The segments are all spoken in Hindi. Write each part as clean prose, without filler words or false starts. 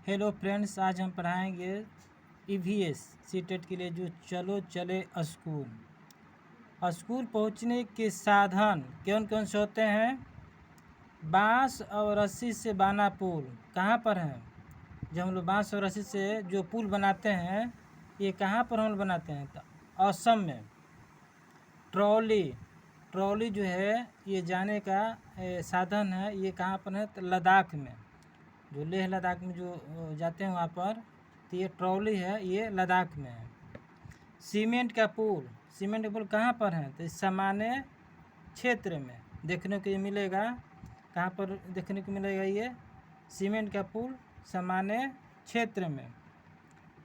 हेलो फ्रेंड्स, आज हम पढ़ाएंगे ईवीएस सीटेट के लिए जो चलो चले स्कूल। स्कूल पहुंचने के साधन कौन कौन से होते हैं? बांस और रस्सी से बना पुल कहाँ पर है? जब हम लोग बांस और रस्सी से जो पुल बनाते हैं, ये कहाँ पर हम लोग बनाते हैं? तो असम में। ट्रॉली जो है ये जाने का साधन है, ये कहाँ पर है? तो लद्दाख में। जो लेह लद्दाख में जो जाते हैं वहाँ पर, तो ये ट्रॉली है, ये लद्दाख में है। सीमेंट का पुल कहाँ पर है? तो इस सामान्य क्षेत्र में देखने को ये मिलेगा। कहाँ पर देखने को मिलेगा? ये सीमेंट का पुल सामान्य क्षेत्र में।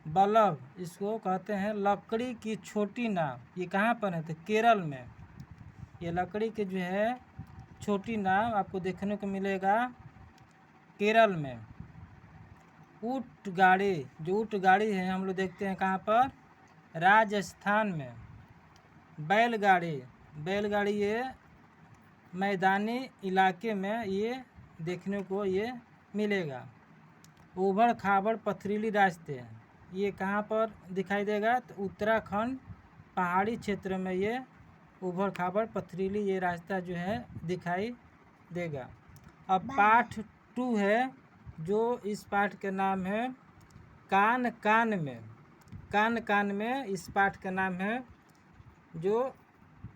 बल्लभ, इसको कहते हैं लकड़ी की छोटी नाव, ये कहाँ पर है? तो केरल में। ये लकड़ी की जो है छोटी नाव आपको देखने को मिलेगा केरल में। ऊँट गाड़ी, जो ऊँट गाड़ी है हम लोग देखते हैं कहाँ पर? राजस्थान में। बैलगाड़ी ये मैदानी इलाके में ये देखने को ये मिलेगा। ऊबड़ खाबड़ पथरीली रास्ते हैं, ये कहाँ पर दिखाई देगा? तो उत्तराखंड पहाड़ी क्षेत्र में ये ऊबड़ खाबड़ पथरीली ये रास्ता जो है दिखाई देगा। अब पार्ट 2 है, जो इस पाठ का नाम है कान कान में इस पाठ का नाम है, जो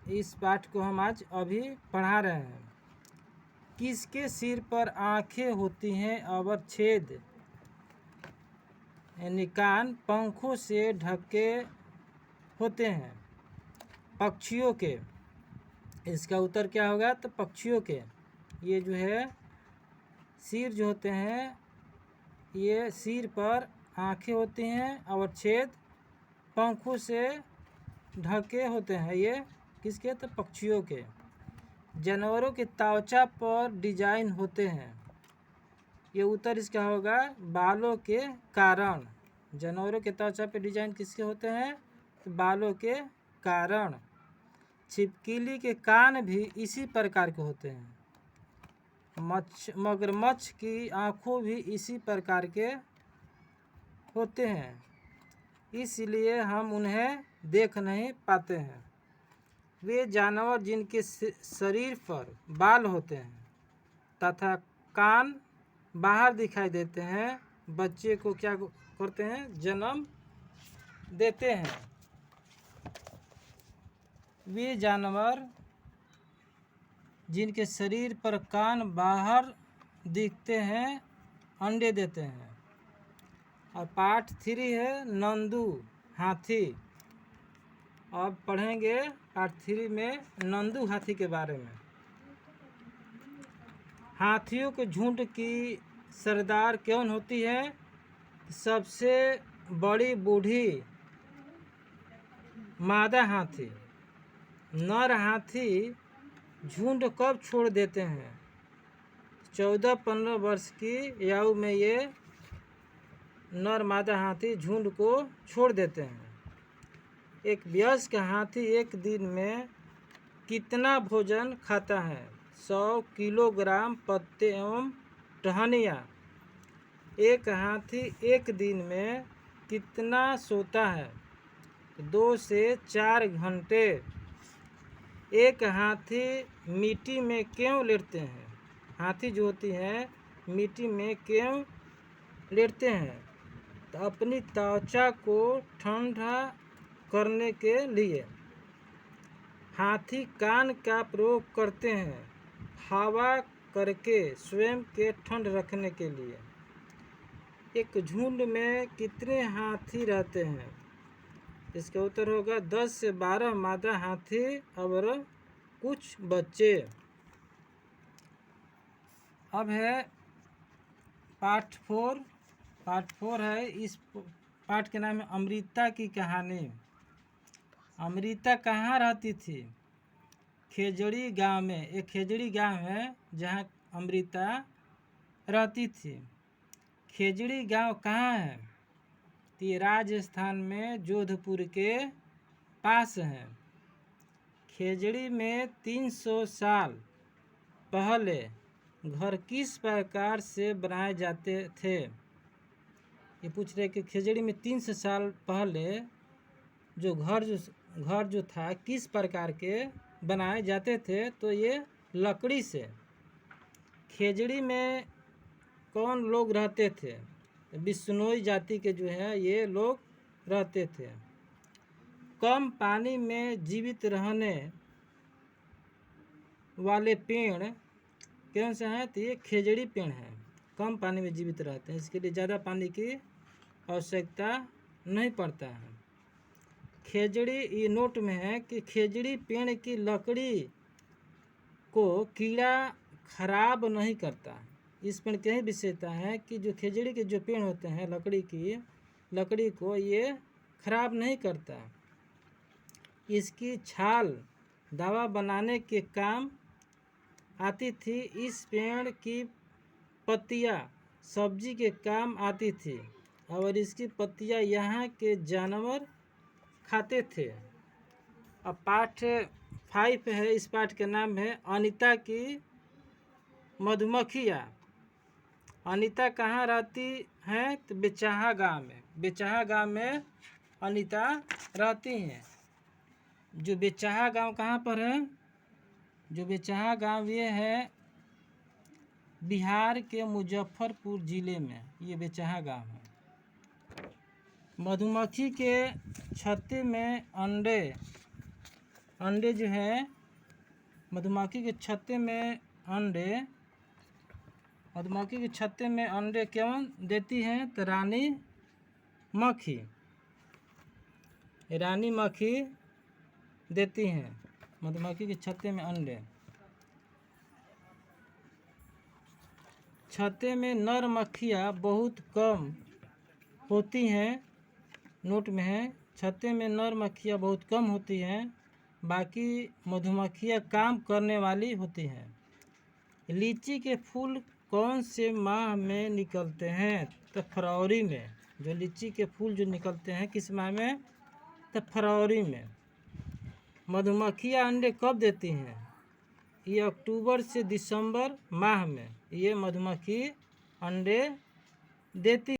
इस पाठ को हम आज अभी पढ़ा रहे हैं। किसके सिर पर आंखें होती हैं और छेद यानी कान पंखों से ढके होते हैं? पक्षियों के। इसका उत्तर क्या होगा? तो पक्षियों के। ये जो है सिर जो होते हैं, ये सिर पर आंखें होती हैं और छेद पंखों से ढके होते हैं। ये किसके? तो पक्षियों के। जानवरों के त्वचा पर डिजाइन होते हैं, ये उत्तर इसका होगा बालों के कारण। जानवरों के त्वचा पर डिजाइन किसके होते हैं? तो बालों के कारण। छिपकली के कान भी इसी प्रकार के होते हैं। मगरमच्छ की आँखों भी इसी प्रकार के होते हैं, इसलिए हम उन्हें देख नहीं पाते हैं। वे जानवर जिनके शरीर पर बाल होते हैं तथा कान बाहर दिखाई देते हैं, बच्चे को क्या करते हैं? जन्म देते हैं। वे जानवर जिनके शरीर पर कान बाहर दिखते हैं अंडे देते हैं। और पार्ट 3 है नंदू हाथी। अब पढ़ेंगे पार्ट 3 में नंदू हाथी के बारे में। हाथियों के झुंड की सरदार कौन होती है? सबसे बड़ी बूढ़ी मादा हाथी। नर हाथी झुंड कब छोड़ देते हैं? 14-15 वर्ष की आयु में ये नर मादा हाथी झुंड को छोड़ देते हैं। एक वयस्क हाथी एक दिन में कितना भोजन खाता है? 100 किलोग्राम पत्ते एवं टहनियाँ। एक हाथी एक दिन में कितना सोता है? 2 से 4 घंटे। एक हाथी मिट्टी में क्यों लेटते हैं? हाथी जो होती है मिट्टी में क्यों लेटते हैं? तो अपनी त्वचा को ठंडा करने के लिए। हाथी कान का प्रयोग करते हैं हवा करके स्वयं के ठंड रखने के लिए। एक झुंड में कितने हाथी रहते हैं? इसका उत्तर होगा 10 से 12 मादा हाथी और कुछ बच्चे। अब है पार्ट 4 है, इस पार्ट के नाम है अमृता की कहानी। अमृता कहाँ रहती थी? खेजड़ी गांव में। एक खेजड़ी गांव है जहाँ अमृता रहती थी। खेजड़ी गांव कहाँ है? तो ये राजस्थान में जोधपुर के पास है। खेजड़ी में 300 साल पहले घर किस प्रकार से बनाए जाते थे? ये पूछ रहे कि खिचड़ी में 300 साल पहले जो घर जो था किस प्रकार के बनाए जाते थे, तो ये लकड़ी से। खिचड़ी में कौन लोग रहते थे? बिश्नोई जाति के जो है ये लोग रहते थे। कम पानी में जीवित रहने वाले पेड़ कौन से हैं? तो ये खिचड़ी पेड़ हैं। कम पानी में जीवित रहते हैं, इसके लिए ज़्यादा पानी की आवश्यकता नहीं पड़ता है। खिचड़ी, ये नोट में है कि खिचड़ी पेड़ की लकड़ी को कीड़ा खराब नहीं करता। इस पेड़ की यही विशेषता है कि जो खिचड़ी के जो पेड़ होते हैं लकड़ी को ये खराब नहीं करता। इसकी छाल दवा बनाने के काम आती थी। इस पेड़ की पत्तियां सब्जी के काम आती थी और इसकी पत्तियां यहाँ के जानवर खाते थे। अब पाठ 5 है, इस पाठ का नाम है अनीता की मधुमक्खियाँ। अनीता कहाँ रहती हैं? तो बेचाहा गांव में। बेचाहा गांव में अनीता रहती हैं। जो बेचाहा गांव कहाँ पर है? जो बेचाहा गांव ये है बिहार के मुजफ्फरपुर ज़िले में, ये बेचाहा गांव है। मधुमक्खी के छत्ते में अंडे जो है, मधुमक्खी के छत्ते में अंडे कौन देती हैं? तो रानी मक्खी देती हैं मधुमक्खी के छत्ते में अंडे। छत्ते में नर मक्खियाँ बहुत कम होती हैं। नोट में है, छत्ते में नर मक्खियाँ बहुत कम होती हैं, बाकी मधुमक्खियाँ काम करने वाली होती हैं। लीची के फूल कौन से माह में निकलते हैं? तो फरवरी में। जो लीची के फूल जो निकलते हैं किस माह में? तो फरवरी में। मधुमक्खियाँ अंडे कब देती हैं? ये अक्टूबर से दिसंबर माह में ये मधुमक्खी अंडे देती